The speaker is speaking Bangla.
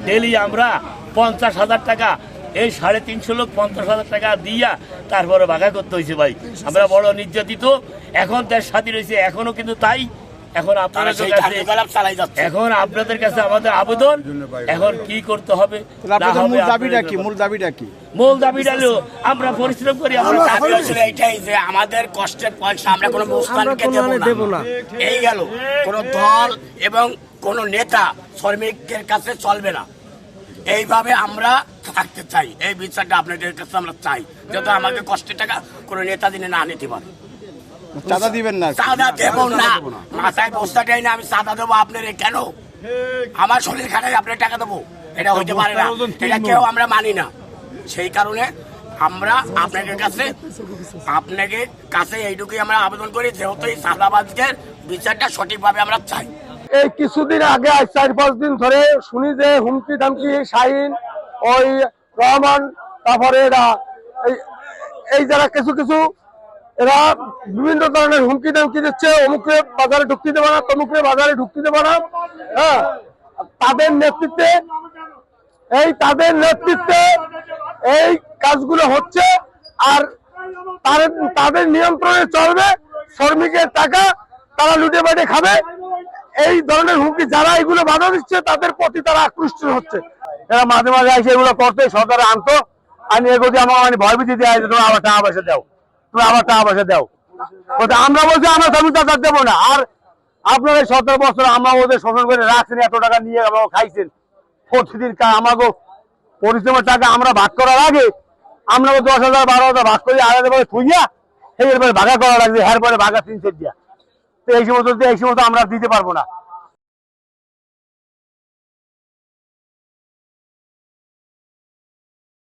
ডেলি আমরা 50,000 টাকা এই 350 লোক 50,000 টাকা দিয়া তারপরে ভাগা করতে হয়েছে ভাই। আমরা বড় নির্যাতিত। এখন দেশ স্বাধীন হয়েছে, এখনো কিন্তু তাই। এখন আপনাদের কাছে আমাদের আবেদন, এখন কি করতে হবে? মূল দাবিটা হলো আমরা পরিশ্রম করি, এইটাই যে আমাদের কষ্টের পয়সা আমরা কোনো মুসলমানকে দেব না। এই গেল কোন দল এবং কোন নেতা শ্রমিকের কাছে চলবে না। এইভাবে আমরা থাকতে চাই। এই বিচারটা আপনাদের কাছে আমরা চাই, যাতে আমাকে কষ্টের টাকা কোন নেতা দিনে না নিতে পারে। চাঁদা দিবেন না? চাঁদা দেব না, মাথায় বস্তাটাই না আমি চাঁদা দেবো আপনার। কেন আমার শরীর খাটাই আপনার টাকা দেবো? এটা হইতে পারে না, এটা কেউ আমরা মানি না। সেই কারণে আমরা আপনাদের কাছে এইটুকুই আমরা আবেদন করি, যেহেতু এই চাঁদাবাজদের বিচারটা সঠিকভাবে আমরা চাই। এই কিছুদিন আগে 4-5 দিন ধরে শুনি যে হুমকি ধামকি শাহিন, ওই রহমান, তারপরে এরা এই যারা কিছু এরা বিভিন্ন ধরনের হুমকি ধামকি দিচ্ছে। অমুকে বাজারে ঢুকতে দেবে না, তমুকে বাজারে ঢুকতে দেবে না। হ্যাঁ, তাদের নেতৃত্বে এই কাজগুলো হচ্ছে। আর তাদের নিয়ন্ত্রণে চলবে, শ্রমিকের টাকা তারা লুটে বাটে খাবে। এই ধরনের হুমকি যারা এগুলো বাধা দিচ্ছে তাদের প্রতি তারা আকৃষ্ট হচ্ছে। এরা মাঝে মাঝে এসে এগুলো করতে সরকারে আনতো, আমি এগুলো আমার ভয়ভীতি দেওয়া হয়েছে, তুমি আবার টাকা পয়সা দাও, তুমি আবার টাকা পয়সা দাও। আমরা বলছি আমরা টাকা দেবো না। আর আপনার এই 17 বছর আমরা ওদের শোষণ করে রাখছেন, এত টাকা নিয়ে আমাকে খাইছেন। প্রতিদিন আমাকে পরিশ্রমের টাকা আমরা ভাগ করার আগে আমরা 10,000 12,000 ভাগ করি, আলাদা করে থুইয়া এরপরে ভাগা করা লাগছে। এরপরে ভাগা 3 সেট দিয়া। তো এই সমস্ত আমরা দিতে পারবো না।